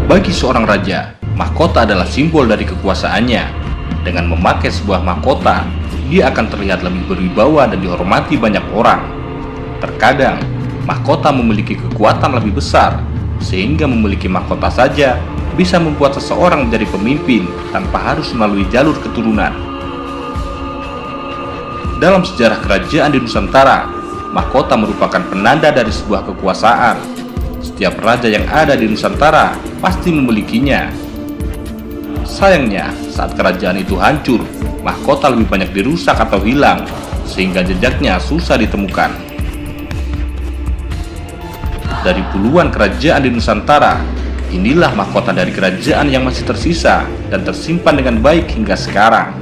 Bagi seorang raja, mahkota adalah simbol dari kekuasaannya. Dengan memakai sebuah mahkota, dia akan terlihat lebih berwibawa dan dihormati banyak orang. Terkadang, mahkota memiliki kekuatan lebih besar, sehingga memiliki mahkota saja bisa membuat seseorang menjadi pemimpin tanpa harus melalui jalur keturunan. Dalam sejarah kerajaan di Nusantara, mahkota merupakan penanda dari sebuah kekuasaan. Setiap raja yang ada di Nusantara pasti memilikinya. Sayangnya, saat kerajaan itu hancur, mahkota lebih banyak dirusak atau hilang, sehingga jejaknya susah ditemukan. Dari puluhan kerajaan di Nusantara, inilah mahkota dari kerajaan yang masih tersisa dan tersimpan dengan baik hingga sekarang.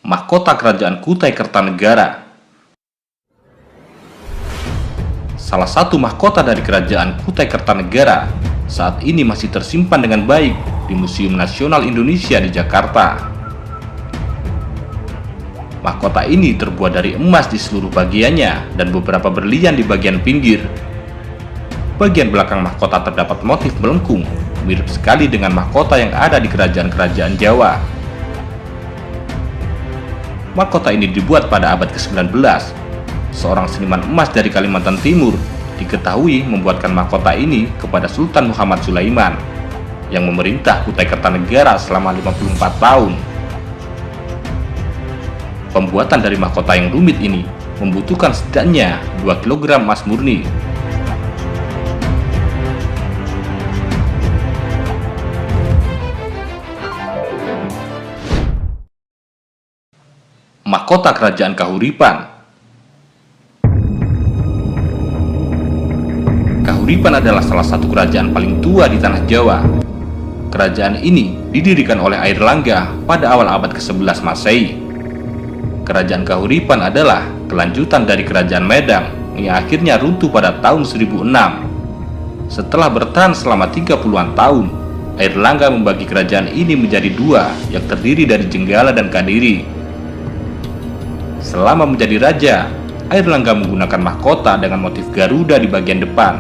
Mahkota Kerajaan Kutai Kertanegara. Salah satu mahkota dari Kerajaan Kutai Kertanegara saat ini masih tersimpan dengan baik di Museum Nasional Indonesia di Jakarta. Mahkota ini terbuat dari emas di seluruh bagiannya dan beberapa berlian di bagian pinggir. Bagian belakang mahkota terdapat motif melengkung, mirip sekali dengan mahkota yang ada di kerajaan-kerajaan Jawa. Mahkota ini dibuat pada abad ke-19. Seorang seniman emas dari Kalimantan Timur diketahui membuatkan mahkota ini kepada Sultan Muhammad Sulaiman yang memerintah Kutai Kertanegara selama 54 tahun. Pembuatan dari mahkota yang rumit ini membutuhkan setidaknya 2 kg emas murni. Mahkota Kerajaan Kahuripan. Kahuripan adalah salah satu kerajaan paling tua di tanah Jawa. Kerajaan ini didirikan oleh Airlangga pada awal abad ke-11 Masehi. Kerajaan Kahuripan adalah kelanjutan dari Kerajaan Medang yang akhirnya runtuh pada tahun 1006. Setelah bertahan selama 30-an tahun, Airlangga membagi kerajaan ini menjadi dua yang terdiri dari Jenggala dan Kadiri. Selama menjadi raja, Airlangga menggunakan mahkota dengan motif Garuda di bagian depan.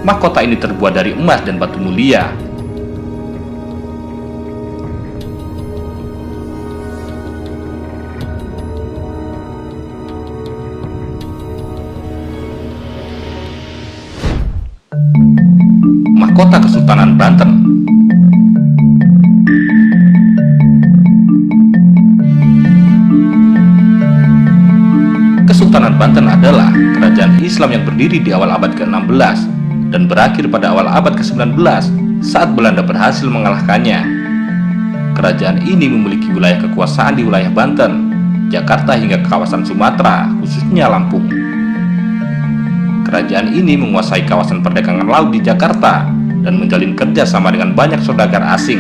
Mahkota ini terbuat dari emas dan batu mulia. Mahkota Kesultanan Banten. Kesultanan Banten adalah kerajaan Islam yang berdiri di awal abad ke-16 dan berakhir pada awal abad ke-19 saat Belanda berhasil mengalahkannya. Kerajaan ini memiliki wilayah kekuasaan di wilayah Banten, Jakarta hingga ke kawasan Sumatera, khususnya Lampung. Kerajaan ini menguasai kawasan perdagangan laut di Jakarta dan menjalin kerjasama dengan banyak saudagar asing.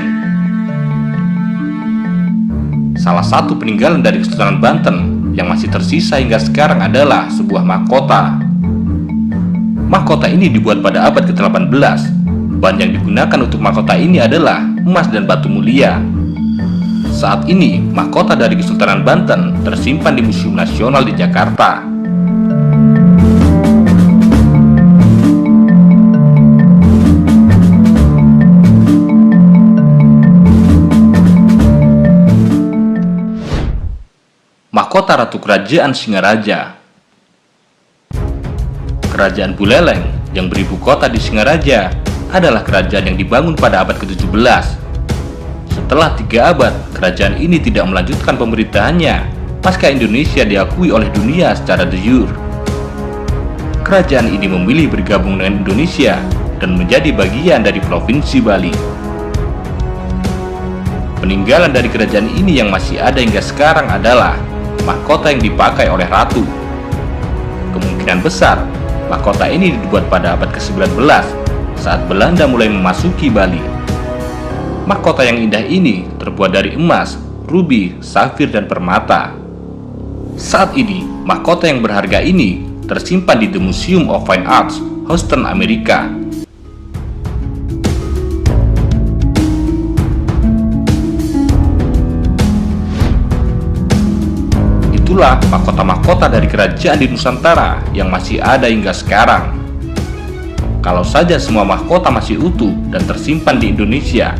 Salah satu peninggalan dari Kesultanan Banten yang masih tersisa hingga sekarang adalah sebuah mahkota. Mahkota ini dibuat pada abad ke-18. Bahan yang digunakan untuk mahkota ini adalah emas dan batu mulia. Saat ini, mahkota dari Kesultanan Banten tersimpan di Museum Nasional di Jakarta. Mahkota Ratu Kerajaan Singaraja. Kerajaan Buleleng yang beribu kota di Singaraja adalah kerajaan yang dibangun pada abad ke-17. Setelah 3 abad, kerajaan ini tidak melanjutkan pemerintahannya pasca Indonesia diakui oleh dunia secara de jure. Kerajaan ini memilih bergabung dengan Indonesia dan menjadi bagian dari Provinsi Bali. Peninggalan dari kerajaan ini yang masih ada hingga sekarang adalah mahkota yang dipakai oleh ratu. Kemungkinan besar, mahkota ini dibuat pada abad ke-19 saat Belanda mulai memasuki Bali. Mahkota yang indah ini terbuat dari emas, rubi, safir, dan permata. Saat ini, mahkota yang berharga ini tersimpan di The Museum of Fine Arts, Houston, Amerika. pula mahkota-mahkota dari kerajaan di Nusantara yang masih ada hingga sekarang. Kalau saja semua mahkota masih utuh dan tersimpan di Indonesia,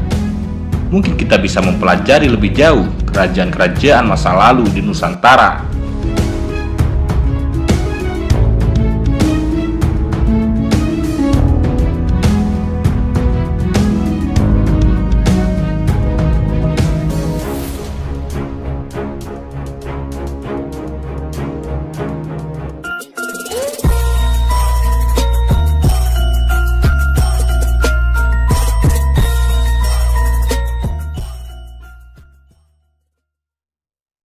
mungkin kita bisa mempelajari lebih jauh kerajaan-kerajaan masa lalu di Nusantara